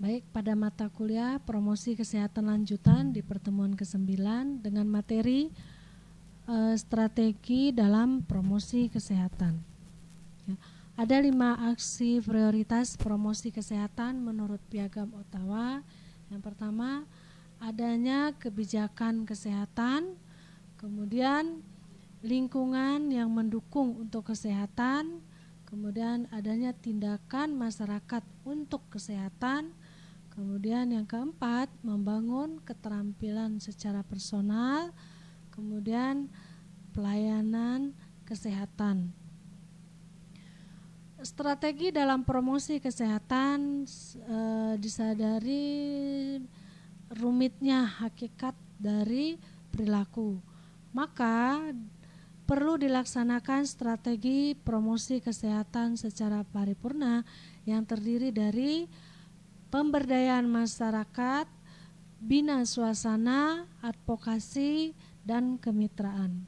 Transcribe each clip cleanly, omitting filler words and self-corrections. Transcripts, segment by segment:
Baik, pada mata kuliah promosi kesehatan lanjutan di pertemuan ke-9 dengan materi strategi dalam promosi kesehatan. Ya, ada 5 aksi prioritas promosi kesehatan menurut Piagam Ottawa. Yang pertama, adanya kebijakan kesehatan, kemudian lingkungan yang mendukung untuk kesehatan, kemudian adanya tindakan masyarakat untuk kesehatan, kemudian yang keempat, membangun keterampilan secara personal, kemudian pelayanan kesehatan. Strategi dalam promosi kesehatan disadari rumitnya hakikat dari perilaku. Maka perlu dilaksanakan strategi promosi kesehatan secara paripurna yang terdiri dari pemberdayaan masyarakat, bina suasana, advokasi, dan kemitraan.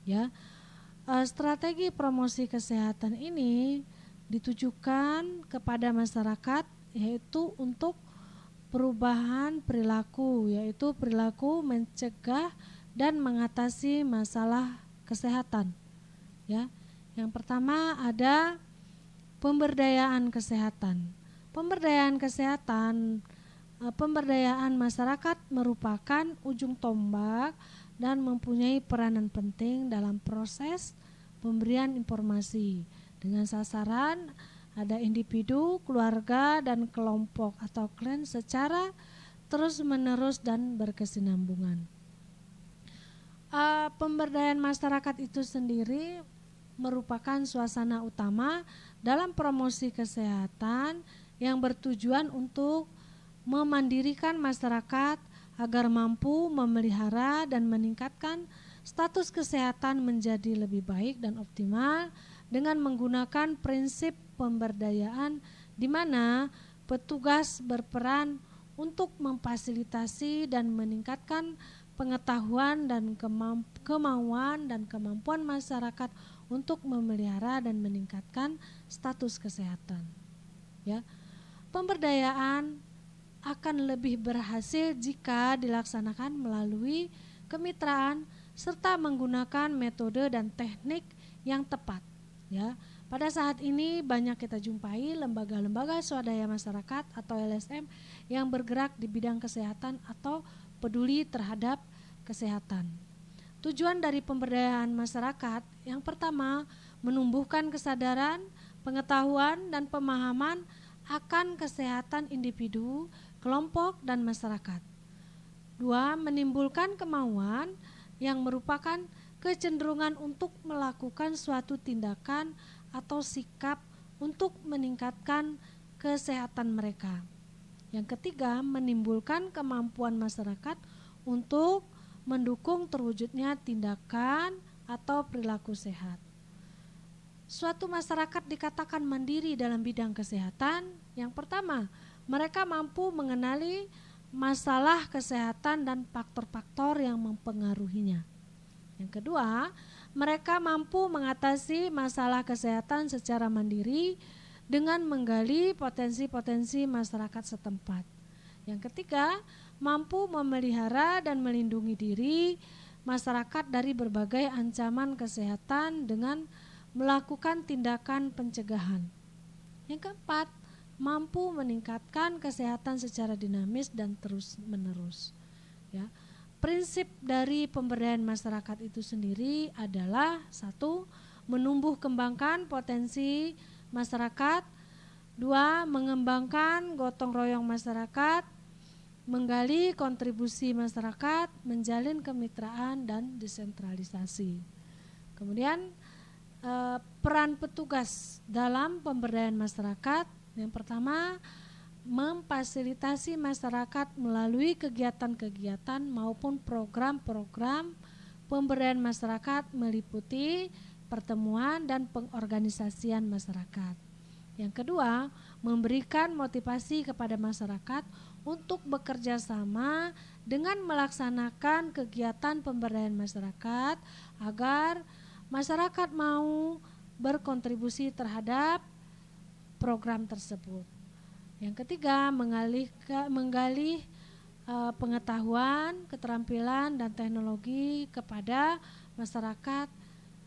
Ya, strategi promosi kesehatan ini ditujukan kepada masyarakat, yaitu untuk perubahan perilaku, yaitu perilaku mencegah dan mengatasi masalah kesehatan. Ya, yang pertama ada pemberdayaan kesehatan. Pemberdayaan kesehatan, pemberdayaan masyarakat merupakan ujung tombak dan mempunyai peranan penting dalam proses pemberian informasi dengan sasaran ada individu, keluarga, dan kelompok atau klan secara terus-menerus dan berkesinambungan. Pemberdayaan masyarakat itu sendiri merupakan suasana utama dalam promosi kesehatan yang bertujuan untuk memandirikan masyarakat agar mampu memelihara dan meningkatkan status kesehatan menjadi lebih baik dan optimal dengan menggunakan prinsip pemberdayaan di mana petugas berperan untuk memfasilitasi dan meningkatkan pengetahuan dan kemauan dan kemampuan masyarakat untuk memelihara dan meningkatkan status kesehatan. Ya, pemberdayaan akan lebih berhasil jika dilaksanakan melalui kemitraan serta menggunakan metode dan teknik yang tepat. Ya, pada saat ini banyak kita jumpai lembaga-lembaga swadaya masyarakat atau LSM yang bergerak di bidang kesehatan atau peduli terhadap kesehatan. Tujuan dari pemberdayaan masyarakat yang pertama, menumbuhkan kesadaran, pengetahuan, dan pemahaman akan kesehatan individu, kelompok, dan masyarakat. 2. Menimbulkan kemauan yang merupakan kecenderungan untuk melakukan suatu tindakan atau sikap untuk meningkatkan kesehatan mereka. Yang ketiga, menimbulkan kemampuan masyarakat untuk mendukung terwujudnya tindakan atau perilaku sehat. Suatu masyarakat dikatakan mandiri dalam bidang kesehatan. Yang pertama, mereka mampu mengenali masalah kesehatan dan faktor-faktor yang mempengaruhinya. Yang kedua, mereka mampu mengatasi masalah kesehatan secara mandiri dengan menggali potensi-potensi masyarakat setempat. Yang ketiga, mampu memelihara dan melindungi diri masyarakat dari berbagai ancaman kesehatan dengan melakukan tindakan pencegahan. Yang keempat, mampu meningkatkan kesehatan secara dinamis dan terus-menerus. Ya. Prinsip dari pemberdayaan masyarakat itu sendiri adalah 1. Menumbuh kembangkan potensi masyarakat. 2. Mengembangkan gotong royong masyarakat, menggali kontribusi masyarakat, menjalin kemitraan dan desentralisasi. Kemudian peran petugas dalam pemberdayaan masyarakat. Yang pertama, memfasilitasi masyarakat melalui kegiatan-kegiatan maupun program-program pemberdayaan masyarakat meliputi pertemuan dan pengorganisasian masyarakat. Yang kedua, memberikan motivasi kepada masyarakat untuk bekerja sama dengan melaksanakan kegiatan pemberdayaan masyarakat agar masyarakat mau berkontribusi terhadap program tersebut. Yang ketiga, menggali pengetahuan, keterampilan, dan teknologi kepada masyarakat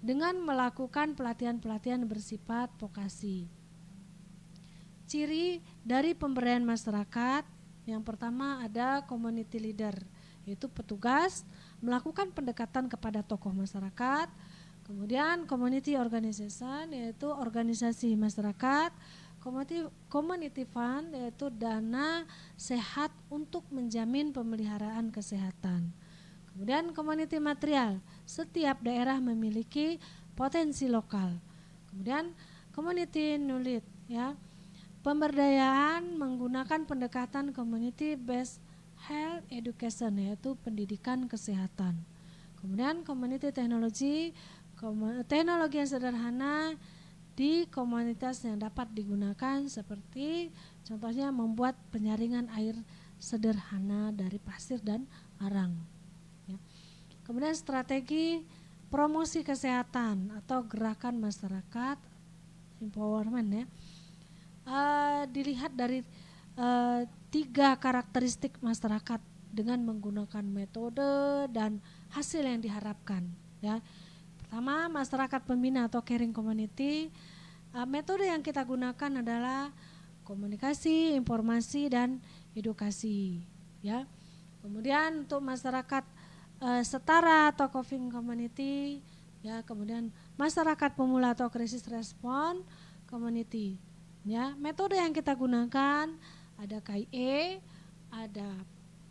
dengan melakukan pelatihan-pelatihan bersifat vokasi. Ciri dari pemberdayaan masyarakat, yang pertama ada community leader, yaitu petugas melakukan pendekatan kepada tokoh masyarakat. Kemudian community organization, yaitu organisasi masyarakat. Community fund, yaitu dana sehat untuk menjamin pemeliharaan kesehatan. Kemudian community material, setiap daerah memiliki potensi lokal. Kemudian community knowledge, ya, pemberdayaan menggunakan pendekatan community based health education, yaitu pendidikan kesehatan. Kemudian community technology, teknologi yang sederhana di komunitas yang dapat digunakan, seperti contohnya membuat penyaringan air sederhana dari pasir dan arang. Ya. Kemudian strategi promosi kesehatan atau gerakan masyarakat empowerment, ya, dilihat dari 3 karakteristik masyarakat dengan menggunakan metode dan hasil yang diharapkan. Ya. Pertama, masyarakat pembina atau caring community. Metode yang kita gunakan adalah komunikasi, informasi, dan edukasi. Ya. Kemudian untuk masyarakat setara atau coping community, ya, kemudian masyarakat pemula atau crisis response community. Ya, metode yang kita gunakan ada KIE, ada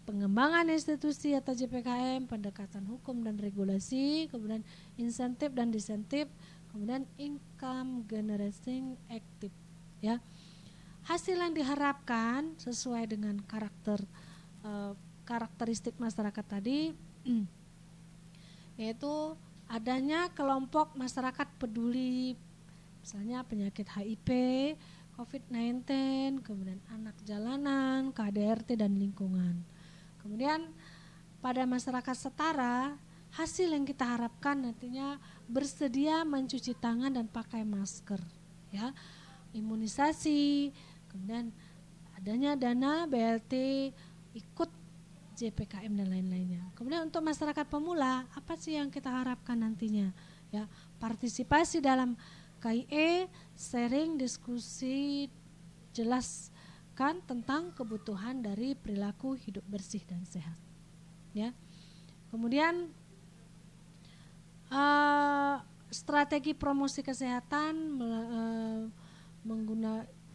pengembangan institusi atau JPKM, pendekatan hukum dan regulasi, kemudian insentif dan disentif, kemudian income generating active. Ya, hasil yang diharapkan sesuai dengan karakteristik masyarakat tadi, yaitu adanya kelompok masyarakat peduli, misalnya penyakit HIV, COVID-19, kemudian anak jalanan, KDRT, dan lingkungan. Kemudian pada masyarakat setara, hasil yang kita harapkan nantinya bersedia mencuci tangan dan pakai masker, ya, imunisasi, kemudian adanya dana BLT, ikut JPKM dan lain-lainnya. Kemudian untuk masyarakat pemula, apa sih yang kita harapkan nantinya? Ya, partisipasi dalam KIE, sharing, diskusi, jelaskan tentang kebutuhan dari perilaku hidup bersih dan sehat. Ya, kemudian strategi promosi kesehatan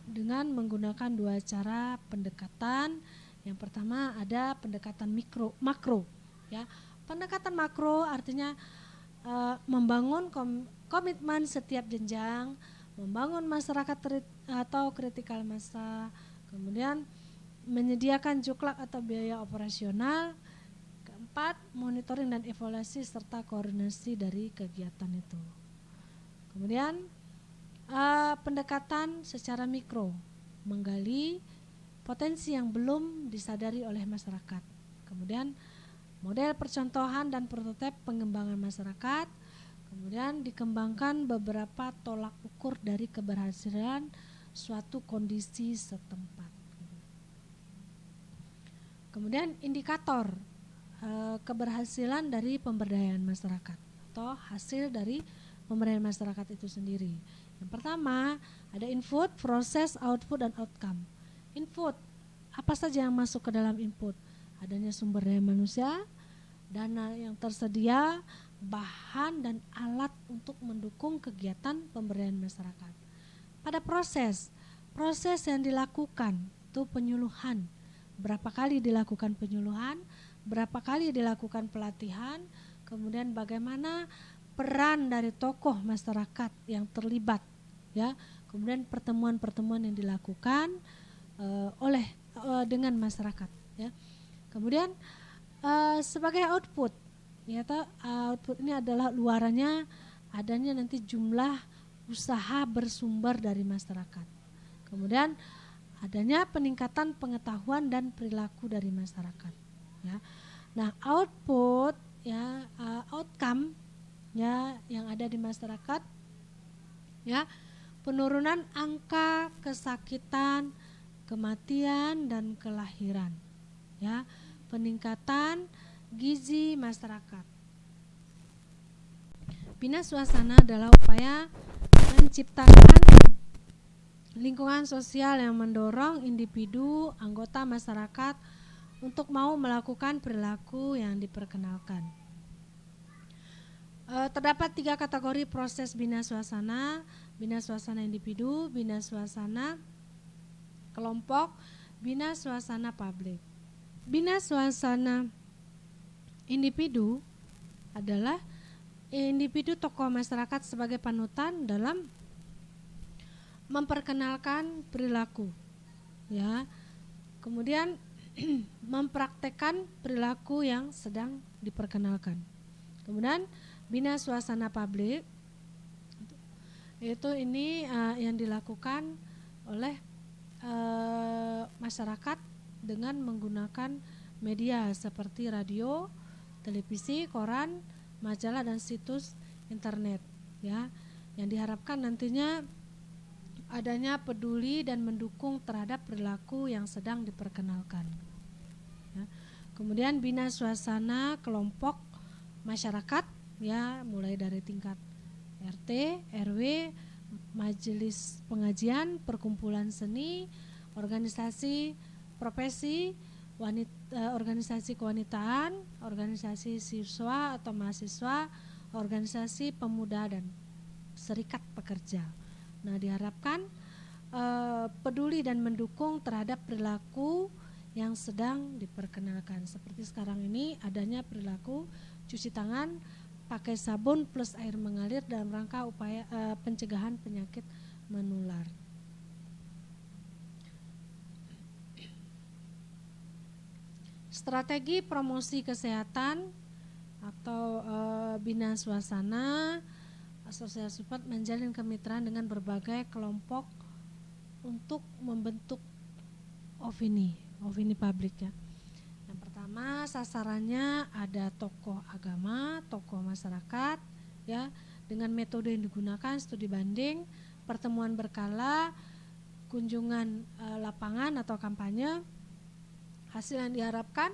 dengan menggunakan 2 cara pendekatan. Yang pertama ada pendekatan makro. Ya, pendekatan makro artinya membangun komitmen setiap jenjang, membangun masyarakat atau kritikal massa, kemudian menyediakan juklak atau biaya operasional. Keempat, monitoring dan evaluasi serta koordinasi dari kegiatan itu. Kemudian pendekatan secara mikro, menggali potensi yang belum disadari oleh masyarakat. Kemudian model percontohan dan prototipe pengembangan masyarakat. Kemudian dikembangkan beberapa tolak ukur dari keberhasilan suatu kondisi setempat. Kemudian indikator keberhasilan dari pemberdayaan masyarakat atau hasil dari pemberdayaan masyarakat itu sendiri. Yang pertama ada input, proses, output, dan outcome. Input, apa saja yang masuk ke dalam input? Adanya sumber daya manusia, dana yang tersedia, bahan dan alat untuk mendukung kegiatan pemberdayaan masyarakat. Pada proses yang dilakukan itu penyuluhan. Berapa kali dilakukan penyuluhan, berapa kali dilakukan pelatihan, kemudian bagaimana peran dari tokoh masyarakat yang terlibat, ya. Kemudian pertemuan-pertemuan yang dilakukan dengan masyarakat, ya. Kemudian sebagai output, ya, output ini adalah luarannya adanya nanti jumlah usaha bersumber dari masyarakat. Kemudian adanya peningkatan pengetahuan dan perilaku dari masyarakat, ya. Nah, output, ya, outcome, ya, yang ada di masyarakat, ya, penurunan angka kesakitan kematian dan kelahiran, ya, peningkatan gizi masyarakat. Bina suasana adalah upaya menciptakan lingkungan sosial yang mendorong individu anggota masyarakat untuk mau melakukan perilaku yang diperkenalkan. Terdapat 3 kategori proses bina suasana individu, bina suasana kelompok, bina suasana publik. Bina suasana individu adalah individu tokoh masyarakat sebagai panutan dalam memperkenalkan perilaku, ya. Kemudian mempraktekkan perilaku yang sedang diperkenalkan. Kemudian bina suasana publik, yaitu ini yang dilakukan oleh masyarakat dengan menggunakan media seperti radio, televisi, koran, majalah dan situs internet, ya, yang diharapkan nantinya adanya peduli dan mendukung terhadap perilaku yang sedang diperkenalkan, ya. Kemudian bina suasana kelompok masyarakat, ya, mulai dari tingkat RT, RW, majelis pengajian, perkumpulan seni, organisasi profesi, organisasi kewanitaan, organisasi siswa atau mahasiswa, organisasi pemuda dan serikat pekerja. Nah, diharapkan peduli dan mendukung terhadap perilaku yang sedang diperkenalkan. Seperti sekarang ini adanya perilaku cuci tangan pakai sabun plus air mengalir dalam rangka upaya pencegahan penyakit menular. Strategi promosi kesehatan atau bina suasana, asosiasi support menjalin kemitraan dengan berbagai kelompok untuk membentuk opini publik, ya. Yang pertama, sasarannya ada tokoh agama, tokoh masyarakat, ya, dengan metode yang digunakan studi banding, pertemuan berkala, kunjungan lapangan atau kampanye. Hasil yang diharapkan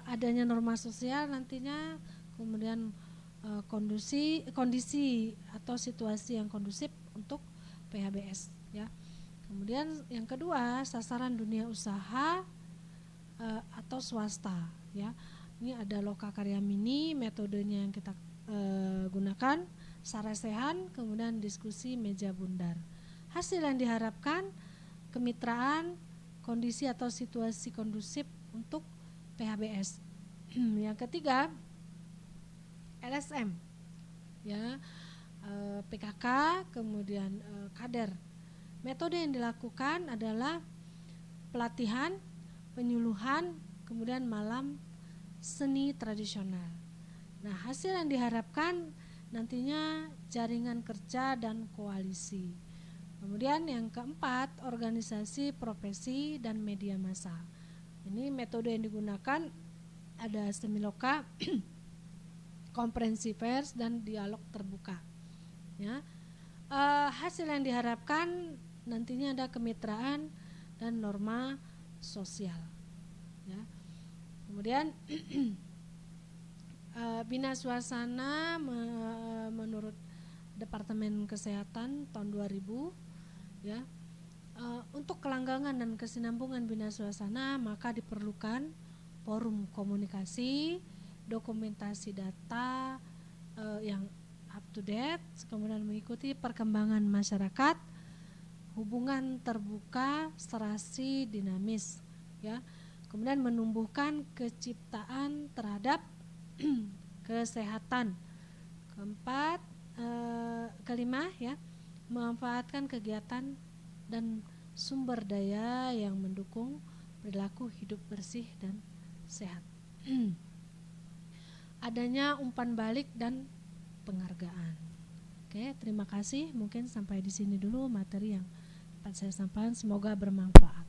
adanya norma sosial nantinya, kemudian kondisi atau situasi yang kondusif untuk PHBS, ya. Kemudian yang kedua, sasaran dunia usaha atau swasta, ya. Ini ada Loka Karya Mini, metodenya yang kita gunakan, Sarasehan, kemudian diskusi meja bundar. Hasil yang diharapkan kemitraan, kondisi atau situasi kondusif untuk PHBS. Yang ketiga, LSM, ya, PKK, kemudian kader. Metode yang dilakukan adalah pelatihan, penyuluhan, kemudian malam seni tradisional. Nah, hasil yang diharapkan nantinya jaringan kerja dan koalisi. Kemudian yang keempat, organisasi profesi dan media massa. Ini metode yang digunakan ada semiloka, konferensi pers dan dialog terbuka, ya. Hasil yang diharapkan nantinya ada kemitraan dan norma sosial, ya. Kemudian bina suasana menurut Departemen Kesehatan tahun 2000, ya, untuk kelanggangan dan kesinambungan bina suasana maka diperlukan forum komunikasi, dokumentasi data yang up to date, kemudian mengikuti perkembangan masyarakat, hubungan terbuka, serasi dinamis, ya. Kemudian menumbuhkan keciptaan terhadap kesehatan. Keempat, kelima, ya, memanfaatkan kegiatan dan sumber daya yang mendukung perilaku hidup bersih dan sehat. Adanya umpan balik dan penghargaan. Oke, terima kasih. Mungkin sampai di sini dulu materi yang dapat saya sampaikan. Semoga bermanfaat.